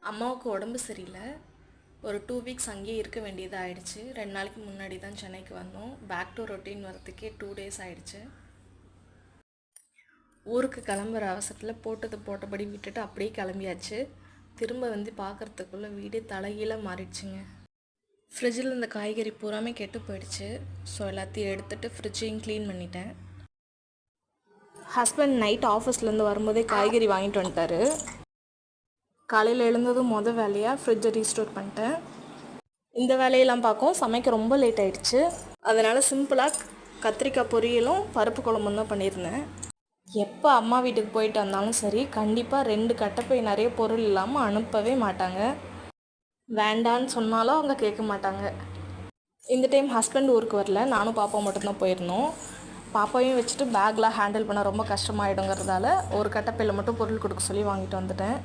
அம்மாவுக்கு உடம்பு சரியில்லை. ஒரு 2 வீக்ஸ் அங்கேயே இருக்க வேண்டியதாக ஆயிடுச்சு. 2 நாளைக்கு முன்னாடி தான் சென்னைக்கு வந்தோம். பேக் டு ரொட்டீன் வரத்துக்கே 2 டேஸ் ஆயிடுச்சு. ஊருக்கு கிளம்புற அவசரத்தில் போட்டது போட்டபடி விட்டுட்டு அப்படியே கிளம்பியாச்சு. திரும்ப வந்து பார்க்குறதுக்குள்ளே வீடு தலைகீழாக மாறிடுச்சுங்க. ஃப்ரிட்ஜில் இந்த காய்கறி பூராமே கெட்டு போயிடுச்சு. ஸோ எல்லாத்தையும் எடுத்துகிட்டு ஃப்ரிட்ஜையும் க்ளீன் பண்ணிட்டேன். ஹஸ்பண்ட் நைட் ஆஃபீஸ்லேருந்து வரும்போதே காய்கறி வாங்கிட்டு வந்துட்டார். காலையில் எழுந்ததும் வேலையாக ஃப்ரிட்ஜை ரீஸ்டோர் பண்ணிட்டேன். இந்த வேலையெல்லாம் பார்க்கும் சமைக்க ரொம்ப லேட் ஆகிடுச்சு. அதனால் சிம்பிளாக கத்திரிக்காய் பொரியலும் பருப்பு குழம்பும் தான் பண்ணியிருந்தேன். எப்போ அம்மா வீட்டுக்கு போயிட்டு வந்தாலும் சரி, கண்டிப்பாக 2 கட்டைப்பை நிறைய பொருள் இல்லாமல் அனுப்பவே மாட்டாங்க. வேண்டான்னு சொன்னாலும் அவங்க கேட்க மாட்டாங்க. இந்த டைம் ஹஸ்பண்ட் ஊருக்கு வரல, நானும் பாப்பா மட்டும்தான் போயிருந்தோம். பாப்பாவையும் வச்சுட்டு பேக்லாம் ஹேண்டில் பண்ண ரொம்ப கஷ்டமாயிடுங்கிறதால ஒரு கட்டைப்பையில் மட்டும் பொருள் கொடுக்க சொல்லி வாங்கிட்டு வந்துட்டேன்.